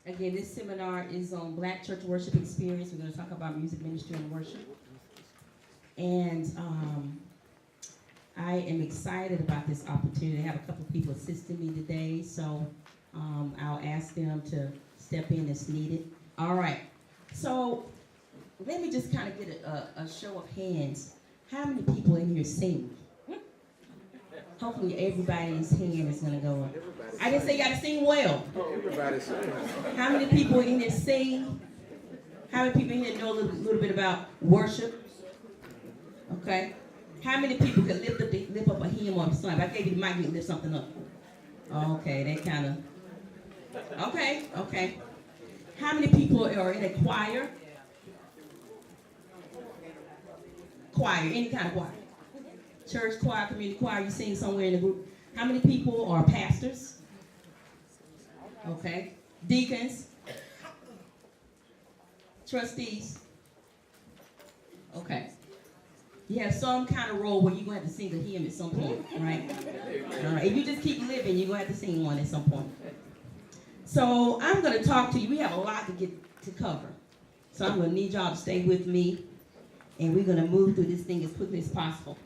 Again, this seminar is on Black Church Worship Experience. We're going to talk about music ministry and worship. And I am excited about this opportunity. I have a couple of people assisting me today, so I'll ask them to step in as needed. All right. So let me just kind of get a show of hands. How many people in here sing? Hopefully everybody's hand is going to go up. I didn't say you got to sing well. Everybody sing. How many people in here sing? How many people in here know a little bit about worship? Okay. How many people can lift up a hymn or a song? If I gave you the mic, you can lift something up. Okay, that kind of. Okay. How many people are in a choir? Choir, any kind of choir. Church choir, community choir, you sing somewhere in the group. How many people are pastors? Okay. Deacons? Trustees? Okay. You have some kind of role where you're going to have to sing a hymn at some point, right? All right. If you just keep living, you're going to have to sing one at some point. So I'm going to talk to you. We have a lot to get to cover. So I'm going to need y'all to stay with me, and we're going to move through this thing as quickly as possible.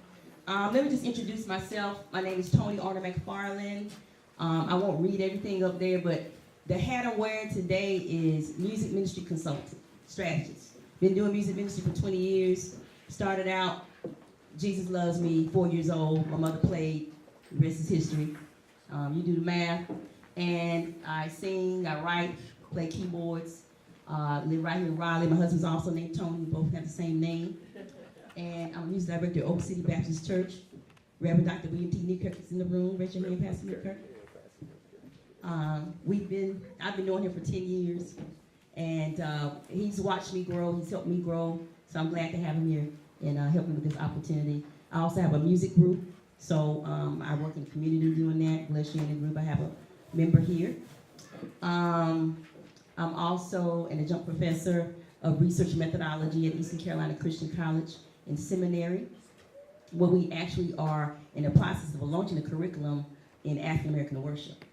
Let me just introduce myself. My name is Toni, Arnold-McFarland. I won't read everything up there, but the hat I'm wearing today is music ministry consultant, strategist. Been doing music ministry for 20 years. Started out, Jesus Loves Me, 4 years old. My mother played, the rest is history. You do the math. And I sing, I write, play keyboards. Live right here in Raleigh. My husband's also named Toni. We both have the same name. And I'm a music director at Oak City Baptist Church. Reverend Dr. William T. Newkirk is in the room. Raise your hand, Pastor Newkirk. I've been knowing him for 10 years. And he's watched me grow. He's helped me grow. So I'm glad to have him here and help me with this opportunity. I also have a music group. So I work in the community doing that. Bless you in the group. I have a member here. I'm also an adjunct professor of research methodology at Eastern Carolina Christian College and Seminary, where we actually are in the process of launching a curriculum in African American worship.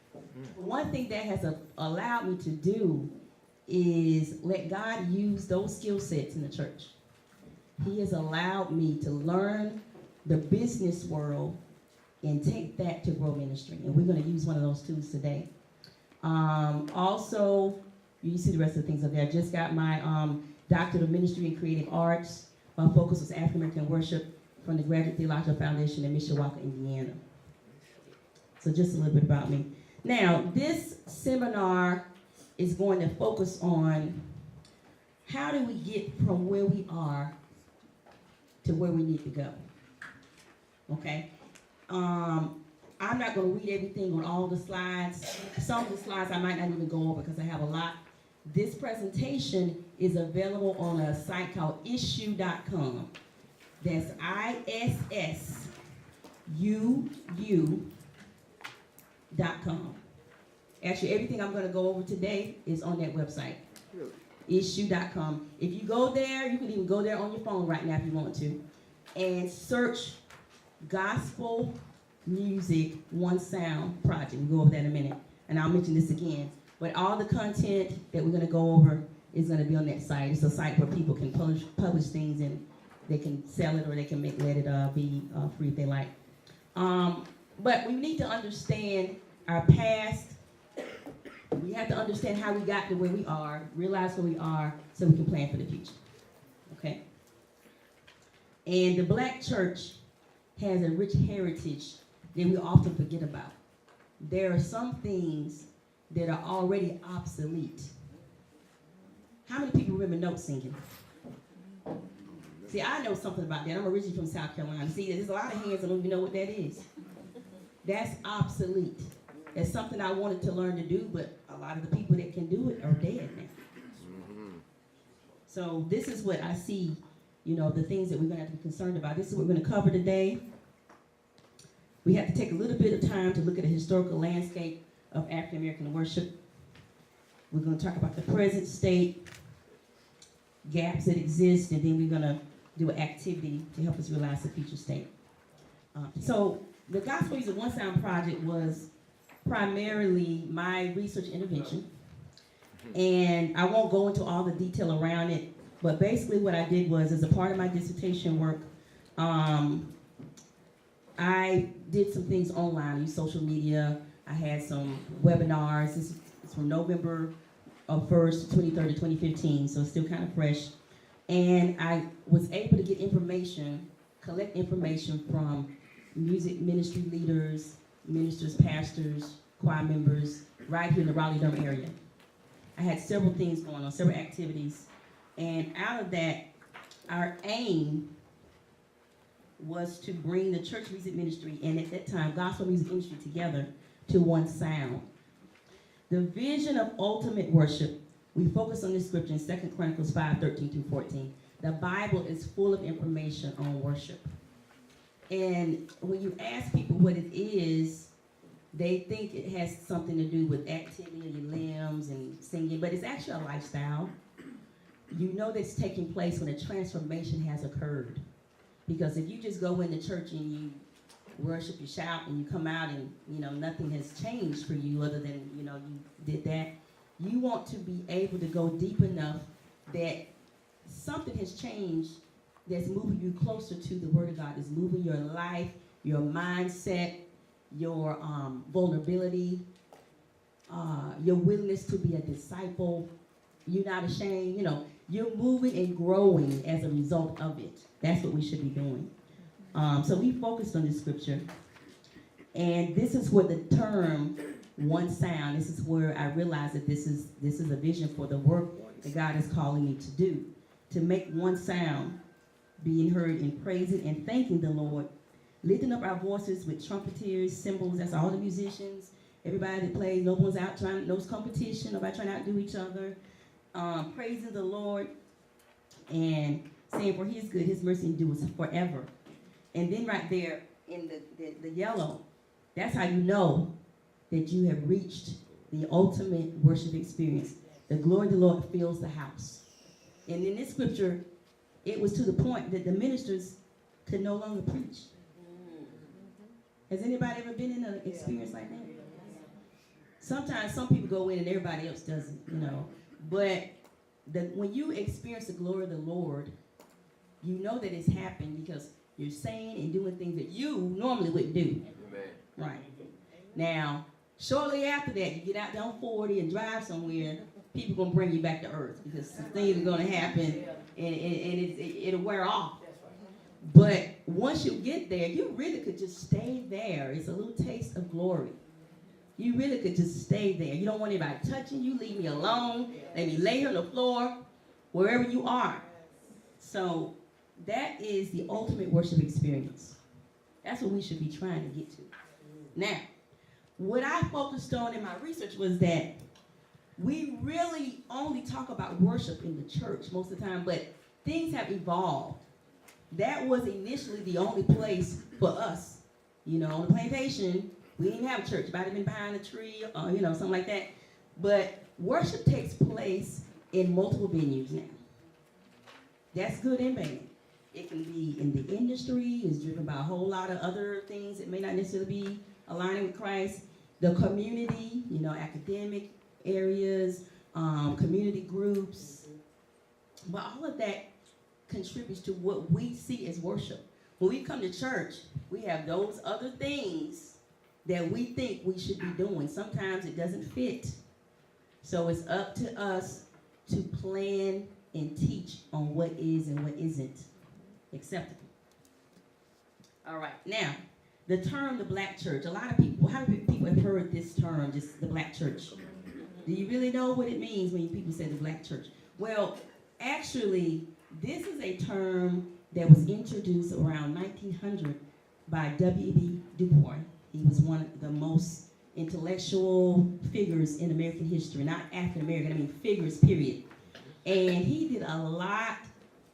One thing that has allowed me to do is let God use those skill sets in the church. He has allowed me to learn the business world and take that to grow ministry. And we're going to use one of those tools today. Also, you see the rest of the things up there. I just got my Doctorate of Ministry in Creative Arts. My focus was African American worship from the Graduate Theological Foundation in Mishawaka, Indiana. So just a little bit about me. Now, this seminar is going to focus on how do we get from where we are to where we need to go. Okay? I'm not going to read everything on all the slides. Some of the slides I might not even go over because I have a lot. This presentation is available on a site called issuu.com. That's issuu.com. Actually, everything I'm going to go over today is on that website, issuu.com. If you go there, you can even go there on your phone right now if you want to, and search Gospel Music One Sound Project. We'll go over that in a minute, and I'll mention this again. But all the content that we're going to go over is going to be on that site. It's a site where people can publish things, and they can sell it or they can let it be free if they like. But we need to understand our past. We have to understand how we got to where we are, realize where we are, so we can plan for the future. Okay? And the Black church has a rich heritage that we often forget about. There are some things that are already obsolete. How many people remember note singing? See, I know something about that. I'm originally from South Carolina. See, there's a lot of hands that don't even know what that is. That's obsolete. That's something I wanted to learn to do, but a lot of the people that can do it are dead now. So this is what I see, the things that we're going to have to be concerned about. This is what we're going to cover today. We have to take a little bit of time to look at the historical landscape of African American worship. We're going to talk about the present state, gaps that exist, and then we're going to do an activity to help us realize the future state. So the Gospel Music One Sound Project was primarily my research intervention. And I won't go into all the detail around it, but basically what I did was, as a part of my dissertation work, I did some things online. I used social media. I had some webinars. This is from November 1st, 23rd to 2015, so it's still kind of fresh. And I was able to get information, collect information from music ministry leaders, ministers, pastors, choir members, right here in the Raleigh-Durham area. I had several things going on, several activities. And out of that, our aim was to bring the church music ministry, and at that time, gospel music industry, together to one sound. The vision of ultimate worship, we focus on this scripture in 2 Chronicles 5:13-14. The Bible is full of information on worship. And when you ask people what it is, they think it has something to do with activity of your limbs and singing, but it's actually a lifestyle. You know that's taking place when a transformation has occurred. Because if you just go into church and you worship, you shout, and you come out and, nothing has changed for you other than, you did that, you want to be able to go deep enough that something has changed that's moving you closer to the Word of God. It's moving your life, your mindset, your vulnerability, your willingness to be a disciple. You're not ashamed, you're moving and growing as a result of it. That's what we should be doing. So we focused on this scripture. And this is where the term one sound, this is where I realized that this is a vision for the work that God is calling me to do. To make one sound, being heard in praising and thanking the Lord, lifting up our voices with trumpeters, cymbals, that's all the musicians, everybody that plays, no one's out trying, no competition, nobody trying to outdo each other, praising the Lord and saying for his good, his mercy endures forever. And then right there in the yellow, that's how you know that you have reached the ultimate worship experience. The glory of the Lord fills the house. And in this scripture, it was to the point that the ministers could no longer preach. Has anybody ever been in an experience like that? Sometimes some people go in and everybody else doesn't, But when you experience the glory of the Lord, you know that it's happened because you're saying and doing things that you normally wouldn't do. Amen. Right. Now, shortly after that, you get out there on 40 and drive somewhere, people are going to bring you back to earth because some things are going to happen and it'll wear off. But once you get there, you really could just stay there. It's a little taste of glory. You really could just stay there. You don't want anybody touching you. Leave me alone. Let me lay here on the floor, wherever you are. So that is the ultimate worship experience. That's what we should be trying to get to. Now, what I focused on in my research was that we really only talk about worship in the church most of the time, but things have evolved. That was initially the only place for us. On the plantation, we didn't have a church. Might have been behind a tree or, something like that. But worship takes place in multiple venues now. That's good and bad. It can be in the industry. It's driven by a whole lot of other things that may not necessarily be aligning with Christ. The community, academic areas, community groups. But all of that contributes to what we see as worship. When we come to church, we have those other things that we think we should be doing. Sometimes it doesn't fit. So it's up to us to plan and teach on what is and what isn't acceptable. All right, now, the term the black church. How many people have heard this term, just the black church? Do you really know what it means when people say the black church? Well, actually, this is a term that was introduced around 1900 by W.E.B. Du Bois. He was one of the most intellectual figures in American history, not African American, figures, period. And he did a lot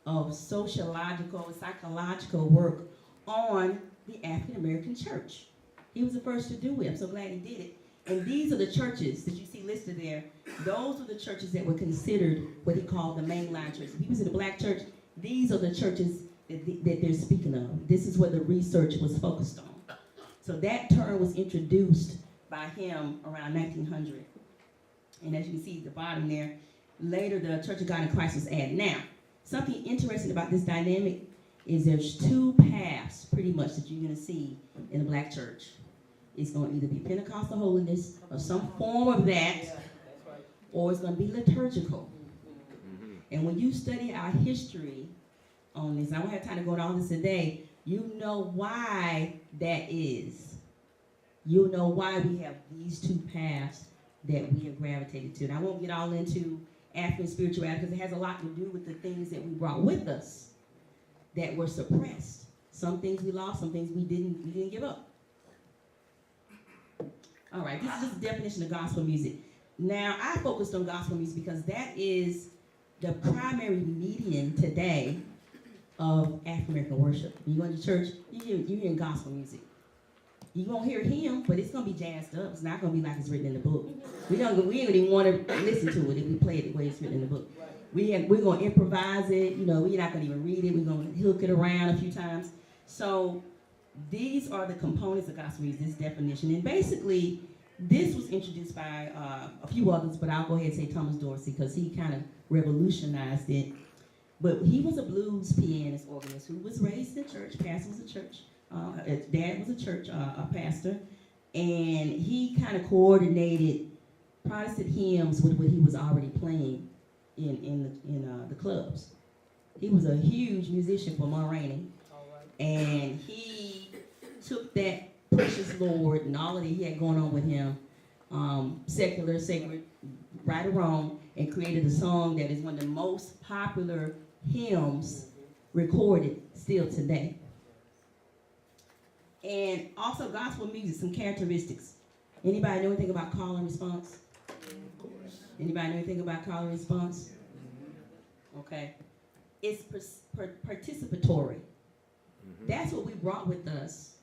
of sociological, psychological work on the African American church. He was the first to do it. I'm so glad he did it. And these are the churches that you see listed there. Those are the churches that were considered what he called the mainline churches. If he was in the black church, these are the churches that they're speaking of. This is where the research was focused on. So that term was introduced by him around 1900. And as you can see at the bottom there, later the Church of God in Christ was added. Now, something interesting about this dynamic is there's two paths pretty much that you're going to see in the black church. It's going to either be Pentecostal holiness or some form of that, or it's going to be liturgical. And when you study our history on this, I don't have time to go into all this today, you know why that is. You'll know why we have these two paths that we have gravitated to. And I won't get all into African spirituality because it has a lot to do with the things that we brought with us that were suppressed. Some things we lost, some things we didn't give up. All right, this is just a definition of gospel music. Now, I focused on gospel music because that is the primary medium today of African American worship. You go to church, you're hearing gospel music. You won't hear him, but it's gonna be jazzed up. It's not gonna be like it's written in the book. We ain't even want to listen to it if we play it the way it's written in the book. We're gonna improvise it. You know, we're not gonna even read it. We're gonna hook it around a few times. So these are the components of gospel music, this definition. And basically, this was introduced by a few others, but I'll go ahead and say Thomas Dorsey because he kind of revolutionized it. But he was a blues pianist organist who was raised in church. Pastor was a church. Dad was a church a pastor, and he kind of coordinated Protestant hymns with what he was already playing in the clubs. He was a huge musician for Mulroney, and he took that precious Lord and all of that he had going on with him, secular, sacred, right or wrong, and created a song that is one of the most popular hymns recorded still today. And also gospel music, some characteristics. Anybody know anything about call and response? Of course. Anybody know anything about call and response? Okay. It's participatory. That's what we brought with us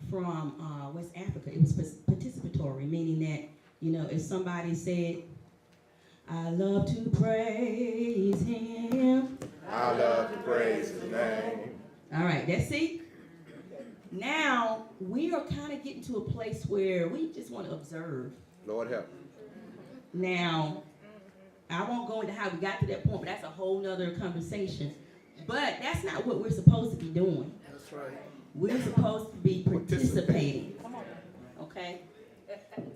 from West Africa. It was participatory, meaning that, you know, if somebody said, I love to praise him. I love to praise his name. All right, that's it. Now, we are kind of getting to a place where we just want to observe. Lord help. Now, I won't go into how we got to that point, but that's a whole nother conversation. But that's not what we're supposed to be doing. That's right. We're supposed to be participating. Okay?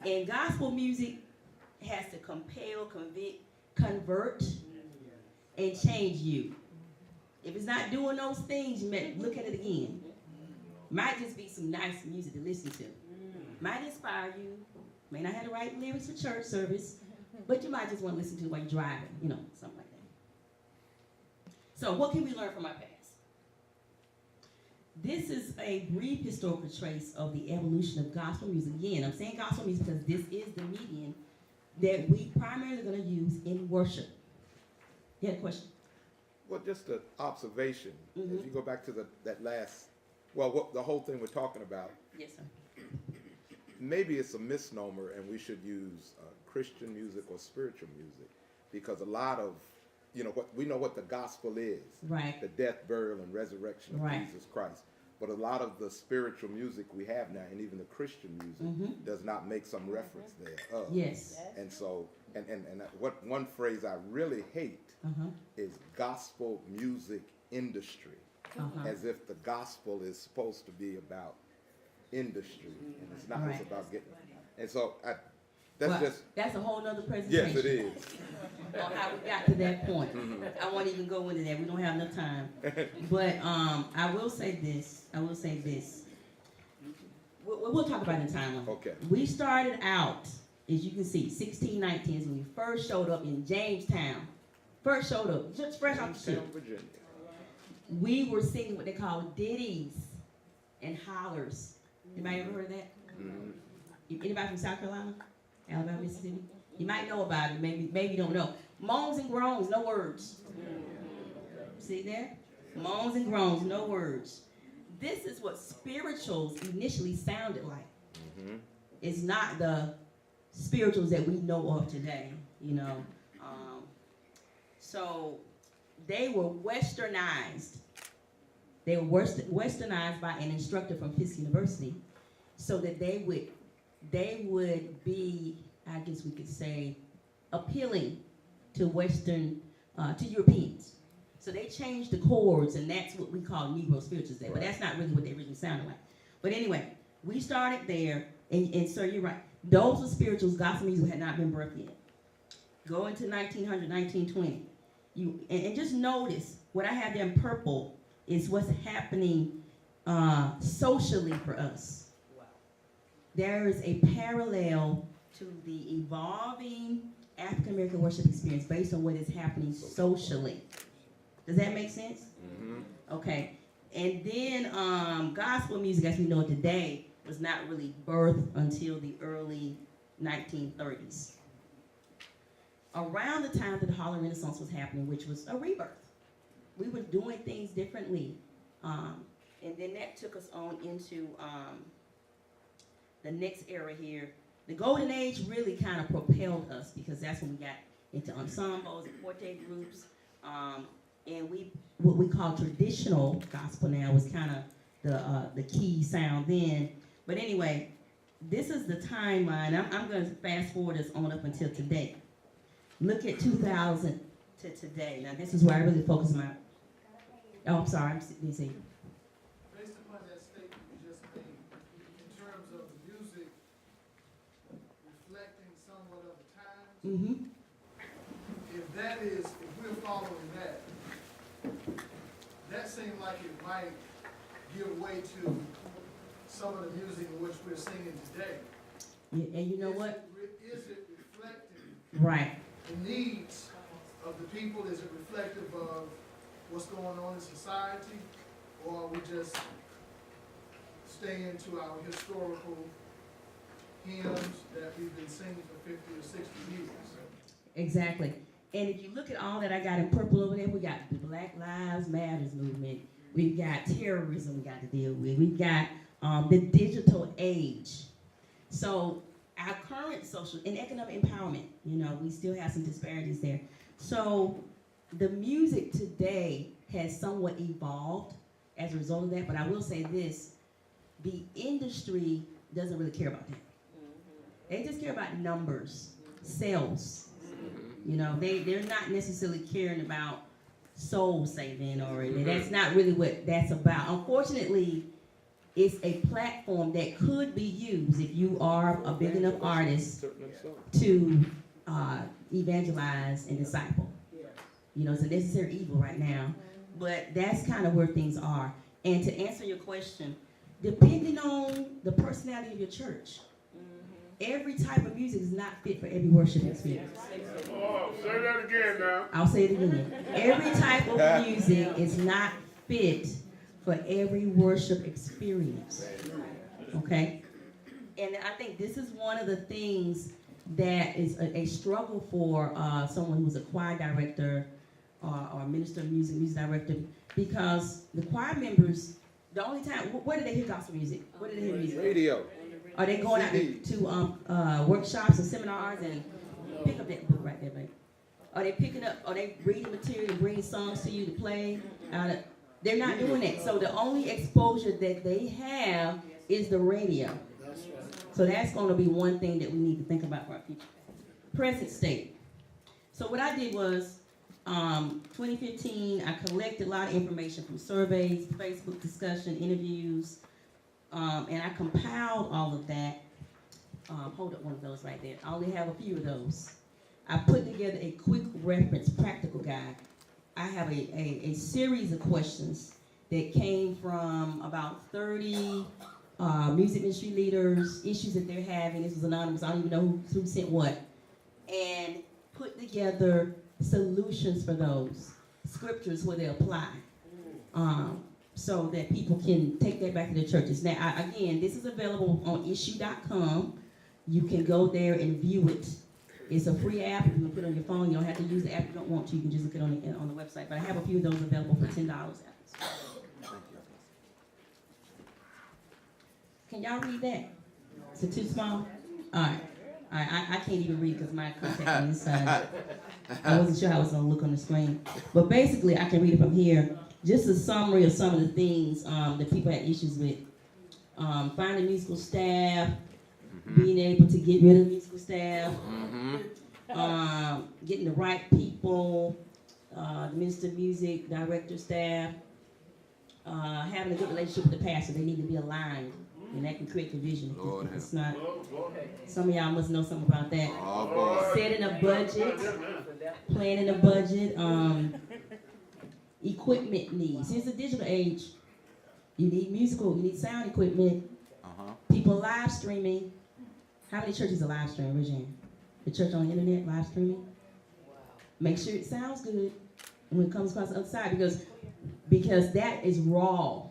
And gospel music has to compel, convict, convert, and change you. If it's not doing those things, you may look at it again. Might just be some nice music to listen to. Might inspire you. May not have the right lyrics for church service, but you might just want to listen to it while you're driving, you know, something like that. So what can we learn from our past? This is a brief historical trace of the evolution of gospel music. Again, I'm saying gospel music because this is the medium that we primarily going to use in worship. You had a question? Well, just an observation. If you go back to that last, what the whole thing we're talking about. Yes, sir. Maybe it's a misnomer, and we should use Christian music or spiritual music, because a lot of, you know, what we know what the gospel is, right? The death, burial, and resurrection of Jesus Christ. But a lot of the spiritual music we have now, and even the Christian music, does not make some reference there. Yes. And so, and what one phrase I really hate is gospel music industry, as if the gospel is supposed to be about industry, and it's not. It's about getting. And so that's a whole nother presentation. Yes, it is. On how we got to that point. I won't even go into that. We don't have enough time. But I will say this. We'll talk about it in timeline. Okay. We started out, as you can see, 1619 is when we first showed up in Jamestown. Just fresh off the ship. Virginia. We were singing what they call ditties and hollers. Anybody ever heard of that? Anybody from South Carolina? Alabama, Mississippi? You might know about it, maybe you don't know. Moans and groans, no words. See there? Moans and groans, no words. This is what spirituals initially sounded like. It's not the spirituals that we know of today, you know. So they were westernized. They were westernized by an instructor from Fisk University, so that they would be, I guess we could say, appealing to to Europeans. So they changed the chords, and that's what we call Negro spirituals there. But that's not really what they originally sounded like. But anyway, we started there, and sir, you're right. Those were spirituals, gospel music had not been birthed yet. Go into 1900, 1920. And just notice, what I have there in purple is what's happening socially for us. Wow. There is a parallel to the evolving African American worship experience based on what is happening socially. Does that make sense? Mm-hmm. Okay. And then gospel music, as we know it today, was not really birthed until the early 1930s. Around the time that the Harlem Renaissance was happening, which was a rebirth. We were doing things differently. And then that took us on into the next era here. The Golden Age really kind of propelled us because that's when we got into ensembles and quartet groups. And what we call traditional gospel now was kind of the key sound then. But anyway, this is the timeline. I'm going to fast forward us on up until today. Look at 2000 to today. Now this is where I really focus my. Oh, I'm sorry. I'm busy. Based upon that statement you just made, in terms of the music reflecting somewhat of the times, Mm-hmm. if we're following that, that seemed like it might give way to some of the music in which we're singing today. Yeah, and you know what? Is it reflecting Right. the needs of the people? Is it reflective of what's going on in society? Or are we just staying to our historical hymns that we've been singing for 50 or 60 years? Exactly. And if you look at all that I got in purple over there, we got the Black Lives Matters movement. We've got terrorism we got to deal with. We've got the digital age. So our current social and economic empowerment, we still have some disparities there. So the music today has somewhat evolved as a result of that, but I will say this, the industry doesn't really care about that. They just care about numbers, sales. They're not necessarily caring about soul saving, or that's not really what that's about. Unfortunately, it's a platform that could be used if you are a big enough artist to evangelize and disciple. It's a necessary evil right now, but that's kind of where things are. And to answer your question, depending on the personality of your church, every type of music is not fit for every worship experience. Oh, say that again now. I'll say it again. Every type of music is not fit for every worship experience. Okay? And I think this is one of the things that is a struggle for someone who's a choir director or minister of music director, because the choir members, the only time, where do they hear gospel music? Where do they hear music? Radio. Are they going out to workshops and seminars and pick up that book right there, baby? Are they reading material and bringing songs to you to play? They're not doing that. So the only exposure that they have is the radio. So that's going to be one thing that we need to think about for our future. Present state. So what I did was, 2015, I collected a lot of information from surveys, Facebook discussion, interviews, and I compiled all of that. Hold up one of those right there. I only have a few of those. I put together a quick reference practical guide. I have a series of questions that came from about 30 music industry leaders, issues that they're having. This was anonymous. I don't even know who sent what. And put together solutions for those, scriptures where they apply, so that people can take that back to their churches. Now, again, this is available on issue.com. You can go there and view it. It's a free app. You can put it on your phone. You don't have to use the app if you don't want to. You can just look it on the website. But I have a few of those available for $10. Can y'all read that? Is it too small? All right. I can't even read because my contact is inside. I wasn't sure how I was going to look on the screen. But basically, I can read it from here. Just a summary of some of the things that people had issues with. Finding musical staff, being able to get rid of musical staff, getting the right people, the minister of music, director, staff, having a good relationship with the pastor. They need to be aligned, and that can create division. Lord If it's not. Lord. Some of y'all must know something about that. Oh, boy. Setting a budget, planning a budget, equipment needs. Since the digital age, you need musical, you need sound equipment. People live streaming. How many churches are live streaming? Raise your hand. The church on the internet live streaming. Make sure it sounds good when it comes across the other side, because that is raw,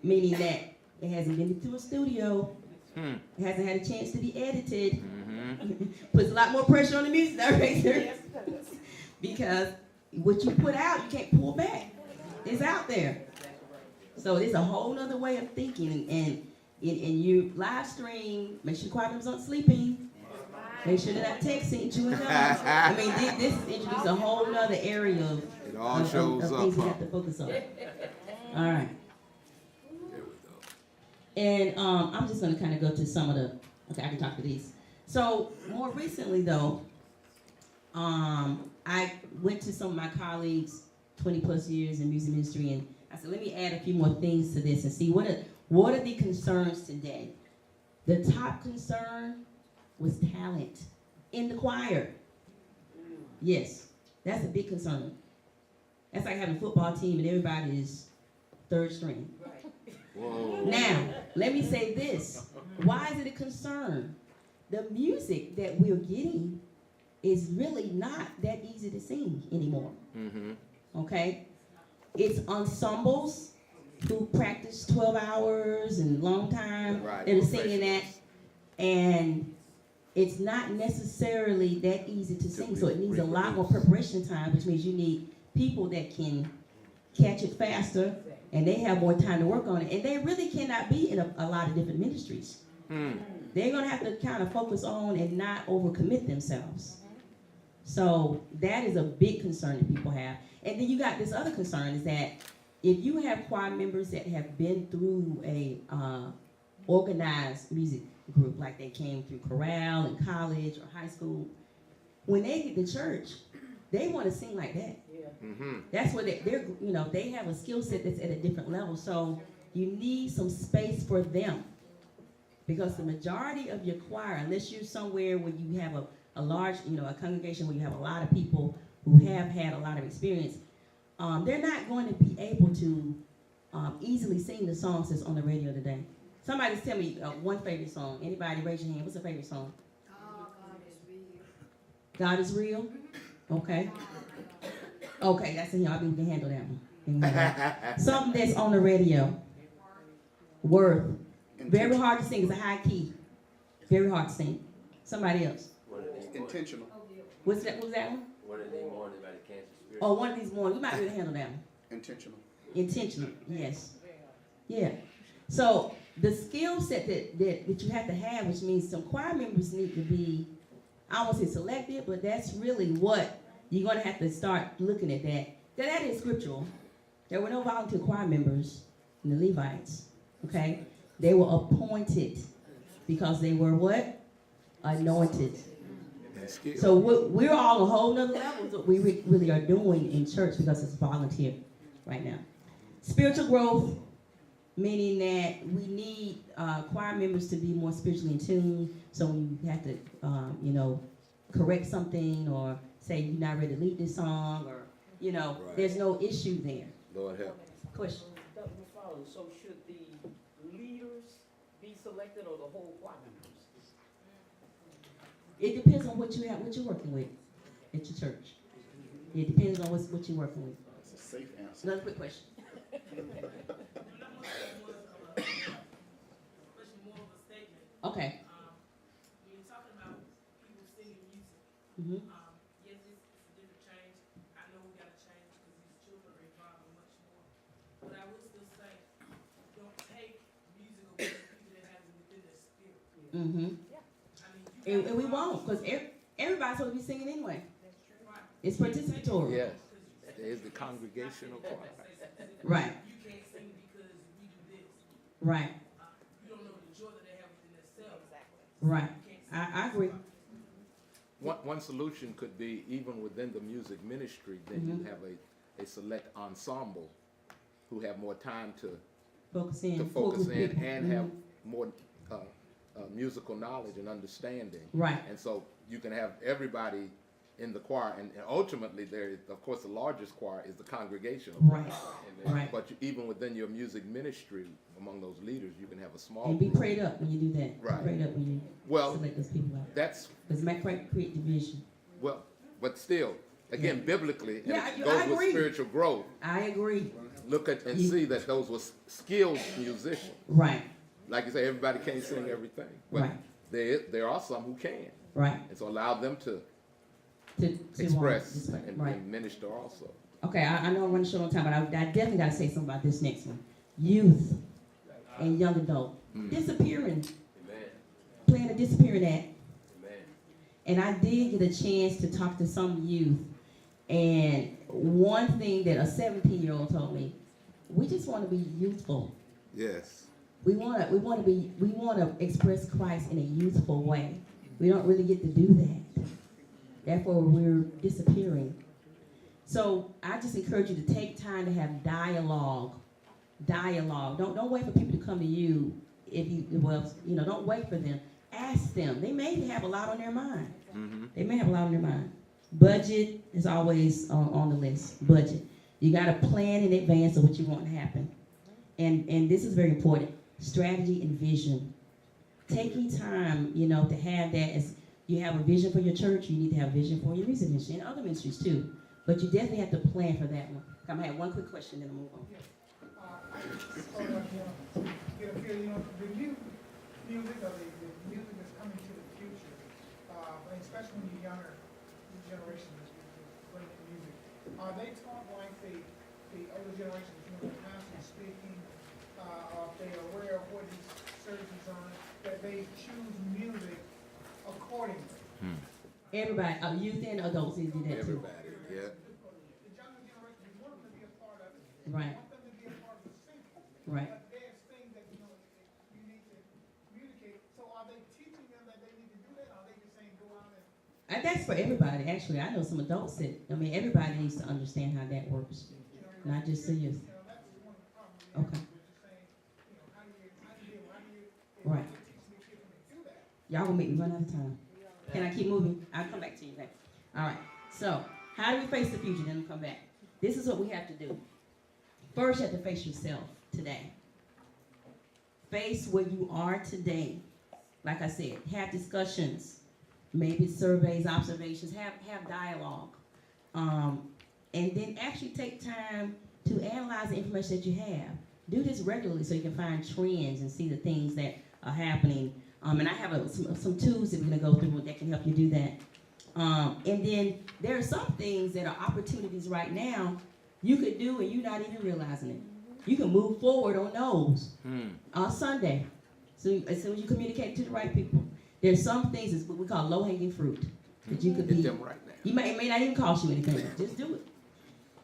meaning that it hasn't been to a studio. It hasn't had a chance to be edited. Puts a lot more pressure on the music director because what you put out, you can't pull back. It's out there. So it's a whole other way of thinking. And you live stream, make sure the choir members aren't sleeping. Make sure they're not texting you. I mean, this introduces a whole other area of, it all shows of up, things we have to focus on. All right. There we go. And I'm just going to kind of go to some of the, okay, I can talk to these. So more recently, though, I went to some of my colleagues, 20 plus years in music ministry, and I said, let me add a few more things to this and see what are the concerns today. The top concern was talent in the choir. Yes, that's a big concern. That's like having a football team and everybody is third string. Whoa. Now, let me say this. Why is it a concern? The music that we're getting is really not that easy to sing anymore. Okay? It's ensembles who practice 12 hours and long time. Right. They're singing that. And it's not necessarily that easy to sing. So it needs a lot more preparation time, which means you need people that can catch it faster and they have more time to work on it. And they really cannot be in a lot of different ministries. They're going to have to kind of focus on and not overcommit themselves. So that is a big concern that people have. And then you got this other concern is that if you have choir members that have been through a organized music group, like they came through chorale in college or high school, when they get to church, they want to sing like that. That's what they're, you know, they have a skill set that's at a different level. So you need some space for them. Because the majority of your choir, unless you're somewhere where you have a large, you know, a congregation where you have a lot of people who have had a lot of experience, they're not going to be able to easily sing the songs that's on the radio today. Somebody tell me one favorite song. Anybody raise your hand. What's a favorite song? God is real. God is real? Okay. Okay, that's a I mean, we can handle that one. Something that's on the radio. Worth. Very hard to sing. It's a high key. Very hard to sing. Somebody else. Intentional. What's that? What's that one? One of these mornings by the cancer spirit. Oh, one of these mornings. We might be able to handle that one. Intentional. Intentional. Yes. Yeah. So the skill set that you have to have, which means some choir members need to be, I won't say selected, but that's really what you're going to have to start looking at that. That is scriptural. There were no volunteer choir members in the Levites. Okay? They were appointed because they were what? Anointed. So we're all a whole nother level of what we really are doing in church because it's volunteer right now. Spiritual growth, meaning that we need choir members to be more spiritually in tune. So when you have to, you know, correct something or say you're not ready to lead this song or, you know, Right. There's no issue there. Lord help. Question. Dr. McFarland, so should the leaders be selected or the whole choir members? It depends on what you're working with at your church. It depends on what you're working with. That's a safe answer. Another quick question. Okay. When you're talking about people singing music, Mm-hmm. yes, it's a different change. I know we got to change because these children are involved in much more. But I will still say, don't take music away from people that have it within their spirit. Mm-hmm. I mean, And we won't, because everybody's supposed to be singing anyway. Right. It's participatory. Yes. There's the congregational choir. Right. You can't sing because we do this. Right. You don't know the joy that they have within themselves. Right. I agree. One solution could be, even within the music ministry, then you have a select ensemble who have more time to focus in and have more musical knowledge and understanding. Right. And so you can have everybody in the choir, and ultimately there is, of course, the largest choir is the congregational choir. Right. Right. But even within your music ministry, among those leaders, you can have a small And be group. prayed up when you do that. Right. Prayed up when you select those people out. That's, Because it might create division. well, but still, again, biblically, and Yeah, it I goes with agree. spiritual growth. I agree. Look at and see that those were skilled musicians. Right. Like you say, everybody can't sing everything, but Right. there are some who can, Right. and so allow them to To express display. and, Right. and minister also. Okay, I know I'm running short on time, but I definitely got to say something about this next one. Youth and young adult. Disappearing. Amen. Playing a disappearing act. Amen. And I did get a chance to talk to some youth. And one thing that a 17-year-old told me, we just want to be youthful. Yes. We want to express Christ in a youthful way. We don't really get to do that. Therefore, we're disappearing. So I just encourage you to take time to have dialogue. Dialogue. Don't wait for people to come to you. Don't wait for them. Ask them. They may have a lot on their mind. They may have a lot on their mind. Budget is always on the list. Budget. You got to plan in advance of what you want to happen. And this is very important. Strategy and vision. Taking time, to have that as you have a vision for your church, you need to have a vision for your music ministry and other ministries too. But you definitely have to plan for that one. I'm gonna have one quick question, then I'll move on. I just sort of get a feeling, the new music or the music that's coming to the future, especially when the younger generation is bringing music, are they taught like the older generation, they're constantly speaking, or if they're aware of what these surgeons are, that they choose music accordingly? Everybody, youth and adults need to do that too. Everybody, yeah. The younger generation, you want them to be a part of it. Right. You want them to be a part of the singing. Right. But there's things that, you need to communicate. So are they teaching them that they need to do that? Or are they just saying go out and? And that's for everybody, actually. I know some adults everybody needs to understand how that works, not just the youth. That's one of the problems. Okay. We're just saying, how do you Right. teach the kids when they do that? Y'all gonna make me run out of time. Can I keep moving? I'll come back to you then. All right. So, how do we face the future? Then we'll come back. This is what we have to do. First, you have to face yourself today. Face where you are today. Like I said, have discussions, maybe surveys, observations, have dialogue. And then actually take time to analyze the information that you have. Do this regularly so you can find trends and see the things that are happening. And I have some tools that we're going to go through that can help you do that. And then there are some things that are opportunities right now you could do and you're not even realizing it. You can move forward on those on Sunday. So as soon as you communicate to the right people, there's some things that's what we call low-hanging fruit that you could be. Hit them right now. It may not even cost you anything. Just do it.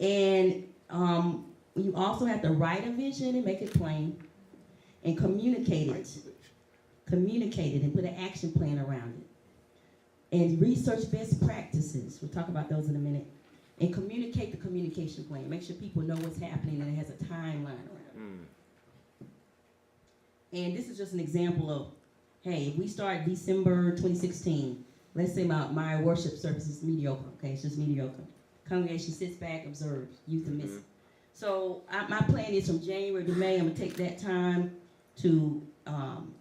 And you also have to write a vision and make it plain and communicate it. Communicate it and put an action plan around it. And research best practices. We'll talk about those in a minute. And communicate the communication plan. Make sure people know what's happening and it has a timeline around it. And this is just an example of, hey, if we start December 2016, let's say my worship service is mediocre, okay? It's just mediocre. Congregation sits back, observes, youth and miss. So my plan is from January to May, I'm gonna take that time to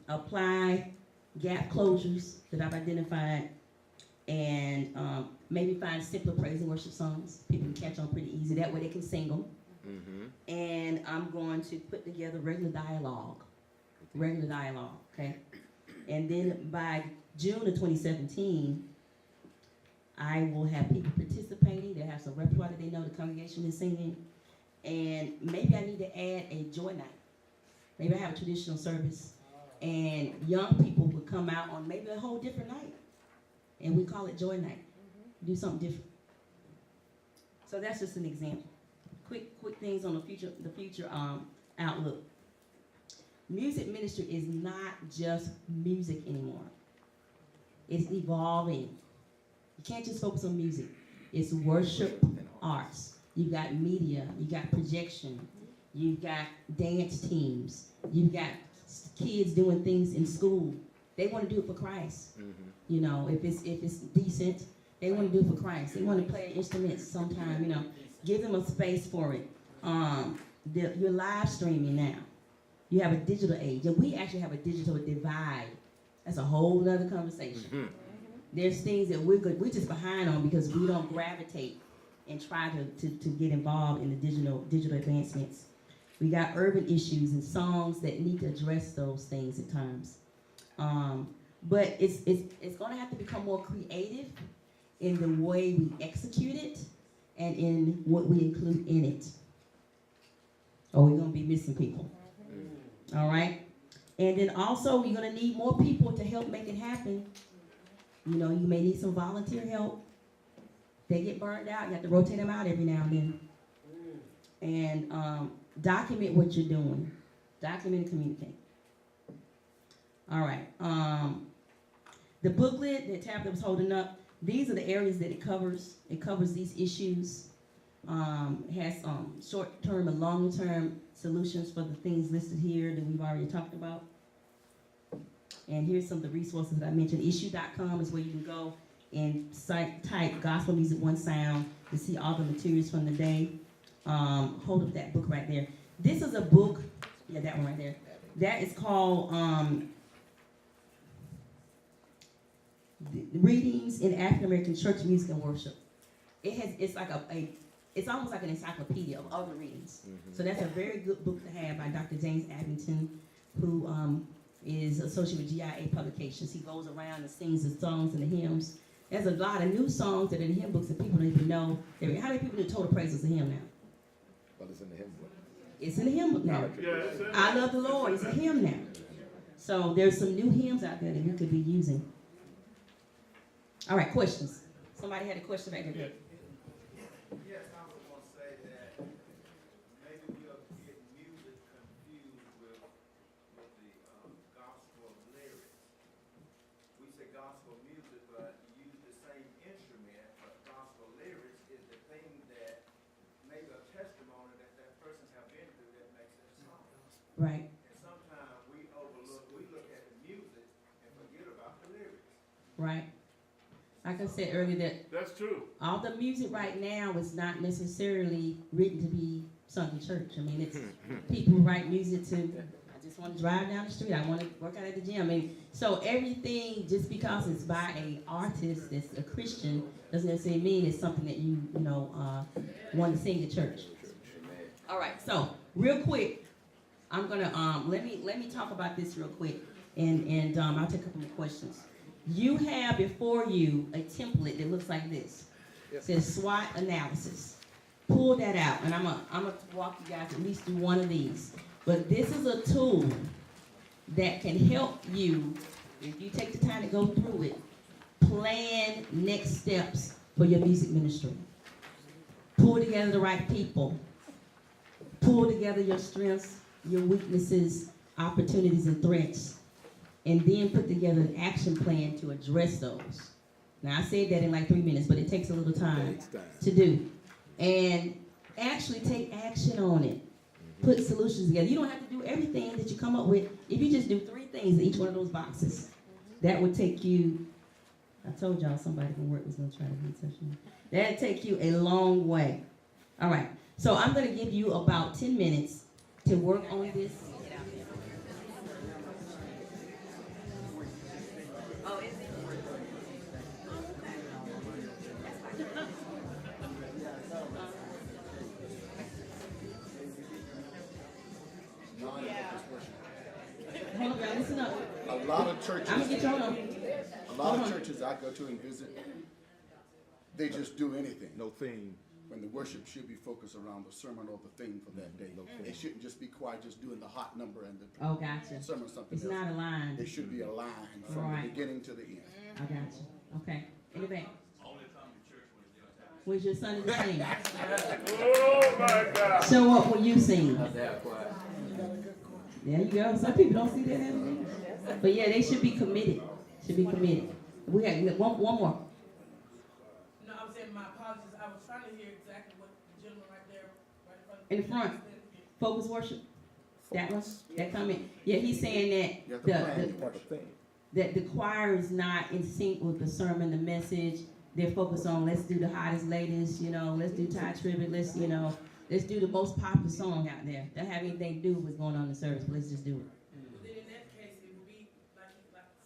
apply gap closures that I've identified and maybe find simpler praise and worship songs. People can catch on pretty easy. That way they can sing them. And I'm going to put together regular dialogue, okay? And then by June of 2017, I will have people participating. They'll have some repertoire that they know the congregation is singing. And maybe I need to add a joy night. Maybe I have a traditional service. And young people will come out on maybe a whole different night. And we call it joy night. Do something different. So that's just an example. Quick things on the future outlook. Music ministry is not just music anymore. It's evolving. can't just focus on music. It's worship arts. You've got media. You got projection. You've got dance teams. You've got kids doing things in school. They want to do it for Christ. Mm-hmm. You know, if it's decent, they want to do it for Christ. They want to play instruments sometime. You know, give them a space for it. You're live streaming now. You have a digital age, and we actually have a digital divide. That's a whole other conversation. Mm-hmm. There's things that we're just behind on because we don't gravitate and try to get involved in the digital advancements. We got urban issues and songs that need to address those things at times. But it's going to have to become more creative in the way we execute it and in what we include in it. Or we're going to be missing people. All right? And then also, you're going to need more people to help make it happen. You know, you may need some volunteer help. They get burned out. You have to rotate them out every now and then. And document what you're doing. Document and communicate. All right. The booklet that Tabitha was holding up, these are the areas that it covers. It covers these issues. It has short-term and long-term solutions for the things listed here that we've already talked about. And here's some of the resources that I mentioned. Issue.com is where you can go and type Gospel Music One Sound to see all the materials from the day. Hold up that book right there. This is a book, yeah, that one right there. That is called Readings in African American Church Music and Worship. It's almost like an encyclopedia of other readings. Mm-hmm. So that's a very good book to have by Dr. James Abington, who is associated with GIA Publications. He goes around and sings the songs and the hymns. There's a lot of new songs that are in the hymn books that people don't even know. How many people do total praises of hymn now? Well, it's in the hymn book. It's in the hymn book now. Yeah, I Love the Lord. It's a hymn now. So there's some new hymns out there that you could be using. All right, questions. Somebody had a question back there. Yes, I was going to say that maybe we'll get music confused with the gospel lyrics. We say gospel music, but you use the same instrument, but gospel lyrics is the thing that maybe a testimony that that person have been through that makes it a song. Right. And sometimes we look at the music and forget about the lyrics. Right. Like I said earlier, that's true. All the music right now is not necessarily written to be sung in church. I mean, it's people who write music to, I just want to drive down the street, I want to work out at the gym. I mean, so everything, just because it's by an artist that's a Christian, doesn't necessarily mean it's something that you want to sing at church. All right, so real quick, I'm gonna let me talk about this real quick, and I'll take a couple of questions. You have before you a template that looks like this. It says SWOT analysis. Pull that out, and I'm gonna walk you guys at least through one of these. But this is a tool that can help you, if you take the time to go through it, plan next steps for your music ministry. Pull together the right people. Pull together your strengths, your weaknesses, opportunities, and threats. And then put together an action plan to address those. Now, I said that in like 3 minutes, but it takes a little time to do. And actually take action on it. Put solutions together. You don't have to do everything that you come up with. If you just do 3 things in each one of those boxes, that would take you, I told y'all somebody from work was going to try to be session. That would take you a long way. All right. So I'm going to give you about 10 minutes to work on this. Hold on, y'all, listen up. A lot of churches, I'm gonna get you, hold on. a lot of churches I go to and visit, they just do anything. No theme. When the worship should be focused around the sermon or the theme for that day. They shouldn't just be quiet, just doing the hot number and the Oh, gotcha. sermon or something It's else. not aligned. It should be a line from Right. the beginning to the end. I got you. Okay. In the back. Was your Sunday sing? Oh my God. So what will you sing? Not that quiet. There you go. Some people don't see that happening. But yeah, they should be committed. Should be committed. We got one more. trying to hear exactly what the gentleman right there, right in front of In the front. said. Focus worship. That one, that comment. Yeah, he's saying You have to plan your worship. that the choir is not in sync with the sermon, the message. They're focused on let's do the hottest, latest, let's do Ty Tribbett, let's do the most popular song out there. That have anything to do with what's going on in the service, but let's just do it. But then in that case, it would be like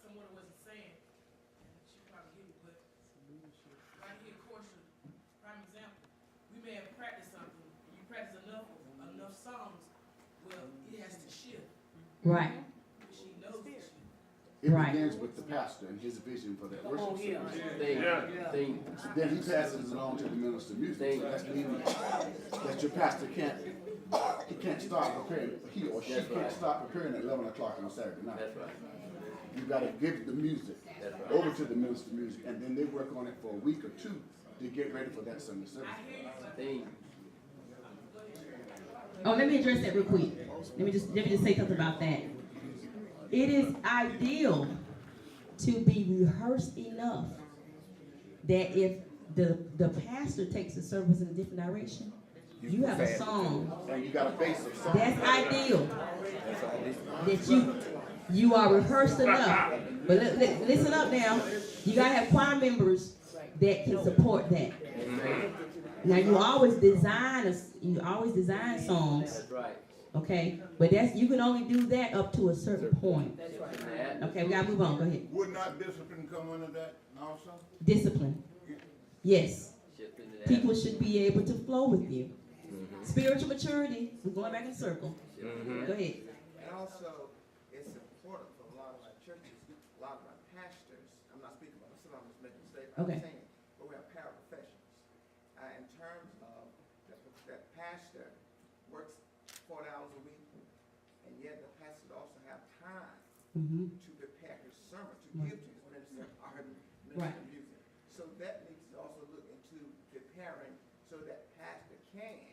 someone was saying, and she probably get it, but right here, course, prime example, we may have practiced something, you practice enough songs, well, it has to shift. Right. She knows it shift. It Right. begins with the pastor and his vision for that worship service. Thing. Then he passes it on to the minister of music. So that's meaning that your pastor can't stop preparing, he or she can't stop preparing at 11 o'clock on Saturday night. That's right. You gotta give the music That's right. over to the minister of music, and then they work on it for a week or two to get ready for that Sunday service. Thing. Oh, let me address that real quick. Let me just say something about that. It is ideal to be rehearsed enough that if the pastor takes the service in a different direction, you have a song. And you got a basic song. That's ideal. That you are rehearsed enough. But listen up now. You gotta have choir members that can support that. Now you always design songs. That's right. Okay, but you can only do that up to a certain point. That's right. Okay, we gotta move on. Go ahead. Would not discipline come under that also? Discipline. Yes. Shift into that. People should be able to flow with you. Spiritual maturity. We're going back in a circle. Go ahead. And also, it's important for a lot of our churches, a lot of our pastors, I'm not speaking about myself, I'm just making a statement. Okay. I'm saying, but we have paraprofessionals. In terms of that pastor works 40 hours a week, and yet the pastor also have time Mm-hmm. to prepare his sermon, to Right. give to his minister, or her minister Right. of music. So that needs to also look into preparing so that pastor can.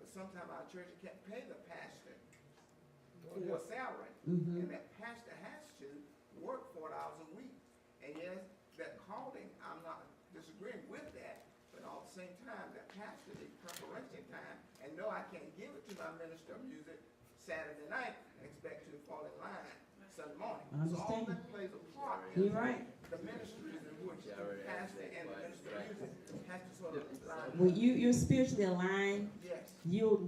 But sometimes our church can't pay the pastor full salary, Mm-hmm. and that pastor has to work 4 hours a week. And yes, that calling, I'm not disagreeing with that, but at the same time, that pastor needs preparation time. And no, I can't give it to my minister of music Saturday night and expect to fall in line Sunday morning. I So all understand. that plays a part You're in right. the ministries in which the pastor and the minister of music has to sort of line up. When you're spiritually aligned, Yes. you'll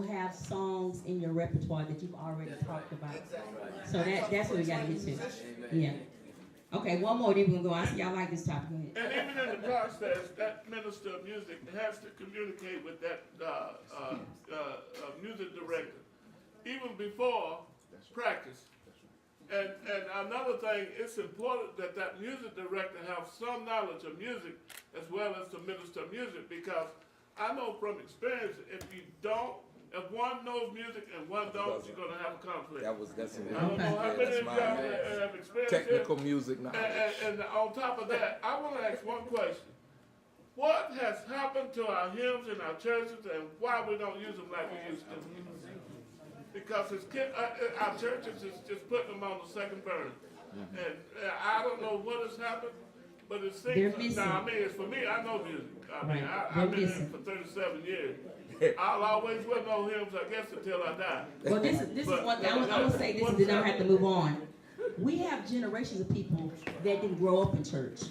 have songs in your repertoire that you've already talked about. Exactly. So that's what we gotta get to. Yeah. Okay, one more, then we're gonna go. I see y'all like this topic. Go ahead. And even in the process, that minister of music has to communicate with that music director, even before practice. And another thing, it's important that that music director have some knowledge of music as well as the minister of music, because I know from experience, if one knows music and one don't, you're gonna have a conflict. That's I don't know how many of y'all have experienced technical it. music knowledge. And on top of that, I want to ask one question. What has happened to our hymns in our churches, and why we don't use them like we used to? Because our churches is just putting them on the second burner. And I don't know what has happened, but it They're seems, missing. now, I mean, it's for me, I know music. I mean, Right. I've They're been in missing. it for 37 years. I'll always will know hymns, I guess, until I die. Well, this is one thing. I'm gonna say this, and then I'll have to move on. We have generations of people that didn't grow up in church.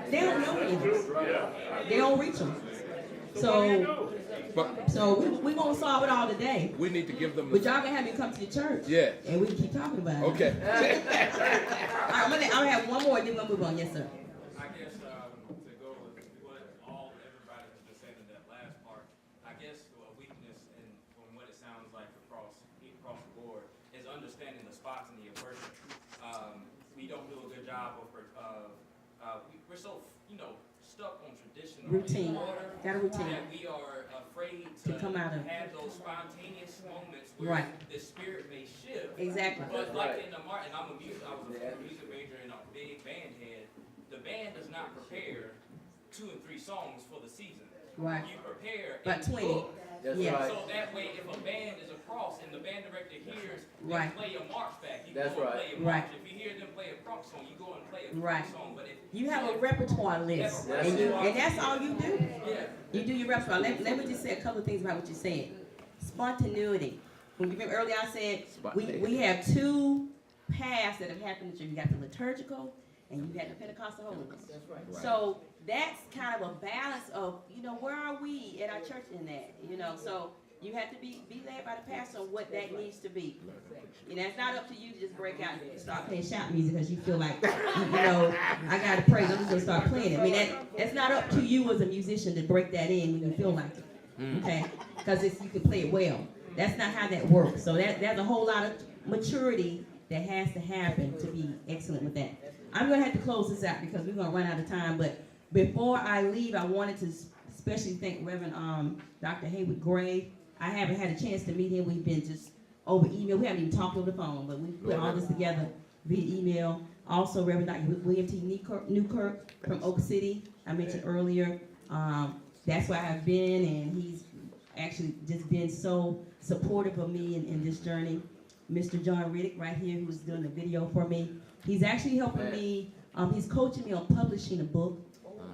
They don't know hymns. They don't reach them. So we won't solve it all today. We need to give them. But y'all can have me come to the church. Yeah. And we can keep talking about it. Okay. All right, I'm gonna have one more, then we'll move on. Yes, sir. I guess to go with what everybody has been saying in that last part, I guess a weakness from what it sounds like across the board is understanding the spontaneity of worship. We don't do a good job of we're so stuck on traditional Routine. order Got a routine. that we are afraid To come out of. have those spontaneous moments where Right. the spirit may shift. Exactly. But like in the and I was a music major and a big band head. The band does not prepare 2 and 3 songs for the season. Right. You prepare About a 20. book That's Yeah. right. So that way, if a band is across and the band director hears them Right. play a march back, you That's go and right. play a march. Right. If you hear them play a crock song, you go and play a Right. crock song. But if You have a repertoire list, That's and, it. and that's all you do. yeah, You do your repertoire. Let me just say a couple of things about what you said. Spontaneity. When you remember earlier I said we have two paths that have happened. You got the liturgical and you got the Pentecostal holiness. That's right. So that's kind of a balance of, where are we at our church in that? So you have to be led by the pastor on what that needs to be. It's not up to you to just break out and start playing shout music because you feel like, I got to praise. I'm just going to start playing it. I mean, that's not up to you as a musician to break that in when you feel like it. Okay? Because you can play it well. That's not how that works. So there's a whole lot of maturity that has to happen to be excellent with that. I'm going to have to close this out because we're going to run out of time. But before I leave, I wanted to especially thank Reverend Dr. Haywood Gray. I haven't had a chance to meet him. We've been just over email. We haven't even talked over the phone, but we put all this together via email. Also, Reverend Dr. William T. Newkirk from Oak City, I mentioned earlier. That's where I've been, and he's actually just been so supportive of me in this journey. Mr. John Riddick right here, who's doing the video for me. He's actually helping me. He's coaching me on publishing a book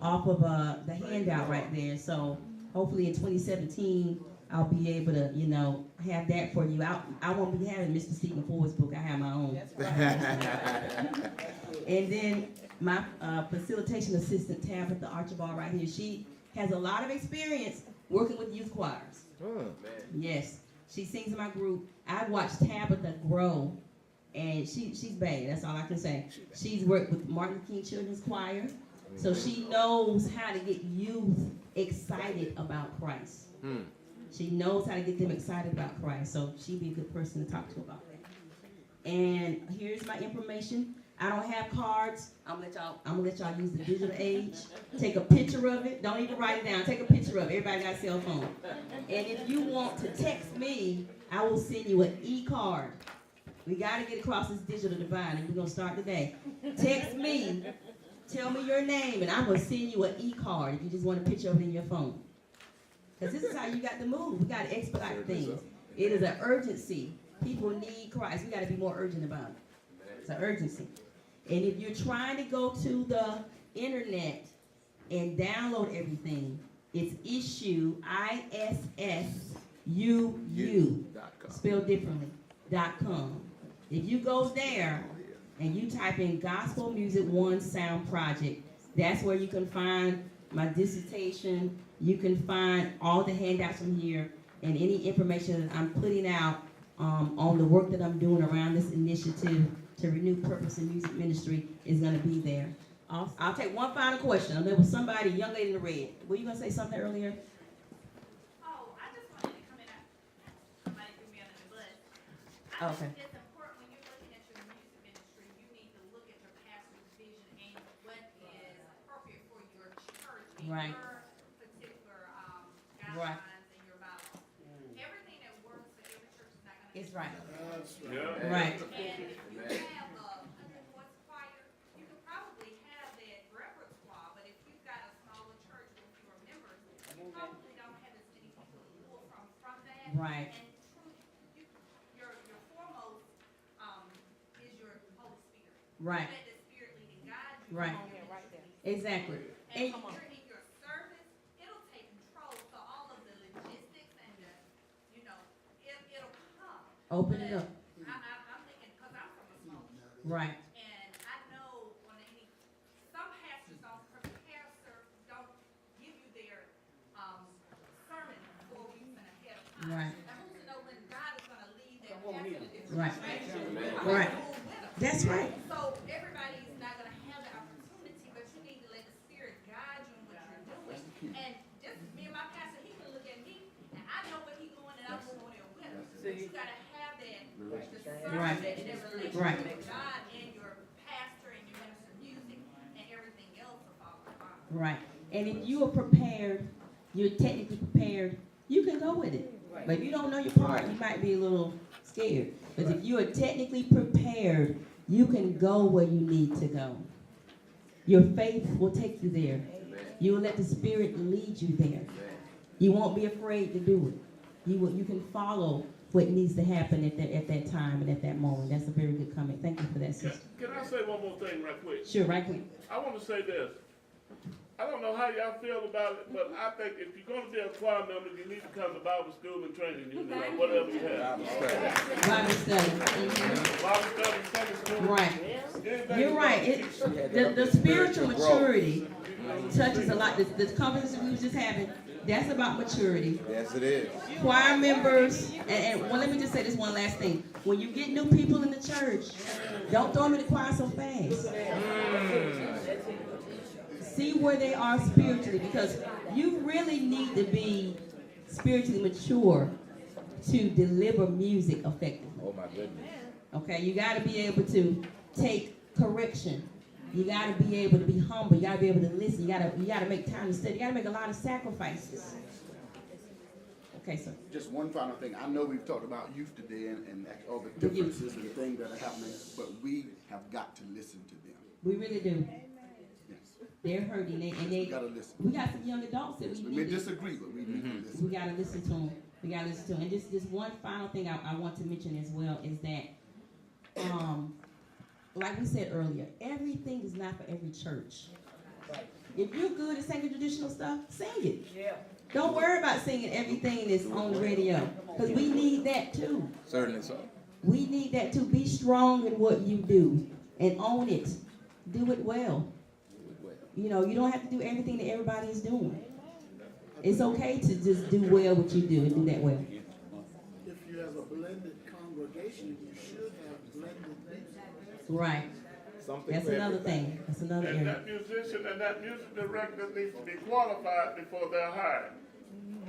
off of the handout right there. So hopefully in 2017, I'll be able to, have that for you. I won't be having Mr. Stephen Ford's book. I have my own. And then my facilitation assistant, Tabitha Archibald right here. She has a lot of experience working with youth choirs. Yes. She sings in my group. I've watched Tabitha grow, and she's bad. That's all I can say. She's worked with Martin Luther King Children's Choir, so she knows how to get youth excited about Christ. She knows how to get them excited about Christ, so she'd be a good person to talk to about that. And here's my information. I don't have cards. I'm gonna let y'all use the digital age. Take a picture of it. Don't even write it down. Take a picture of it. Everybody got a cell phone. And if you want to text me, I will send you an e-card. We got to get across this digital divide, and we're gonna start today. Text me. Tell me your name, and I'm gonna send you an e-card if you just want a picture of it in your phone. Because this is how you got to move. We got to expedite things. It is an urgency. People need Christ. We got to be more urgent about it. It's an urgency. And if you're trying to go to the internet and download everything, it's issue, ISSUU, spelled differently, .com. If you go there and you type in Gospel Music One Sound Project, that's where you can find my dissertation. You can find all the handouts from here and any information that I'm putting out on the work that I'm doing around this initiative to renew purpose in music ministry is going to be there. I'll take one final question. There was somebody, young lady in the red. Were you going to say something earlier? Oh, I just wanted to come in. Somebody threw me under the bus. Okay. It's important when you're looking at your music ministry, you need to look at your pastor's vision and what is appropriate for your church and Right. your particular guidelines Right. and your bylaws. Everything that works for every church is not going to It's right. yeah. Right. And if you have a 100-voice choir, you could probably have that repertoire, but if you've got a smaller church with fewer members, you probably don't have as many people to pull from that. Right. And your foremost is your Holy Spirit. Right. Let the Spirit lead and guide you. Right. on your ministry. Exactly. And when you're in your service, it'll take control. So all of the logistics and the, it'll come. Open it up. I'm thinking, because I'm from a small church. Right. And I know some pastors don't don't give you their sermon 4 weeks ahead of time. Right. And who's to know when God is going to lead that pastor in a different Right. direction. Right. Move with 'em. That's right. So everybody's not going to have the opportunity, but you need to let the Spirit guide you in what you're doing. And just me and my pastor, he can look at me, and I know where he's going, and I'm going there with him. But you got to have that discernment Right. and that relationship Right. with God and your pastor and your minister of music and everything else will fall in line. Right. And if you are prepared, you're technically prepared, you can go with it. But if you don't know your part, you might be a little scared. But if you are technically prepared, you can go where you need to go. Your faith will take you there. You will let the Spirit lead you there. You won't be afraid to do it. you can follow what needs to happen at that time and at that moment. That's a very good comment. Thank you for that, sister. Can I say one more thing right quick? Sure, right quick. I want to say this. I don't know how y'all feel about it, but I think if you're going to be a choir member, you need to come to Bible school and training unit or whatever you have. Bible study. Mm-hmm. Bible study, Sunday school. Right. You're right. The spiritual maturity touches a lot. The conversation we was just having, that's about maturity. Yes, it is. Choir members, and well, let me just say this one last thing. When you get new people in the church, don't throw them in the choir so fast. See where they are spiritually, because you really need to be spiritually mature to deliver music effectively. Oh my goodness. Okay, you got to be able to take correction. You got to be able to be humble. You got to be able to listen. You got to make time to study. You got to make a lot of sacrifices. Okay, sir. Just one final thing. I know we've talked about youth today and all the differences and things that are happening, but we have got to listen to them. We really do. Yes. They're hurting, and We got to listen. we got some young adults that Yes, we we need may to, disagree, but we need to listen. we got to listen to them. We got to listen to them. And just one final thing I want to mention as well is that, like we said earlier, everything is not for every church. If you're good at singing traditional stuff, sing it. Yeah. Don't worry about singing everything that's on the radio, because we need that too. Certainly so. We need that too. Be strong in what you do and own it. Do it well. You know, you don't have to do everything that everybody is doing. It's okay to just do well what you do and do that well. If you have a blended congregation, you should have blended music. Right. Something That's for another everybody. thing. That's another And area. that musician and that music director needs to be qualified before they're hired.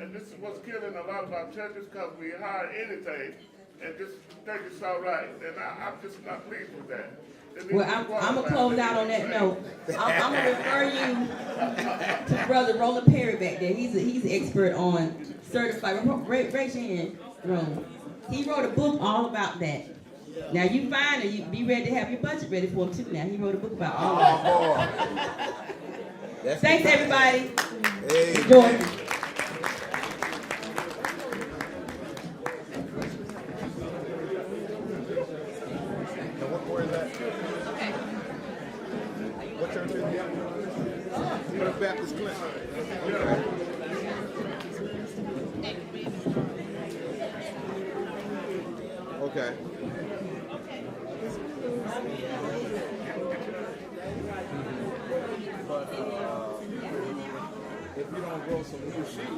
And this is what's killing a lot of our churches, because we hire anything and just think it's all right. And I'm just not pleased with that. Well, I'm going to close out on that note. I'm going to refer you to Brother Roland Perry back there. He's an expert on certified. Raise your hand, Roland. He wrote a book all about that. Now, you find it. You be ready to have your budget ready for him, too. Now, he wrote a book about all that. Thanks, everybody. Hey, Enjoy. Where is that? Okay. What church is it? First Baptist Clinton. Okay. But if you don't grow some new sheep,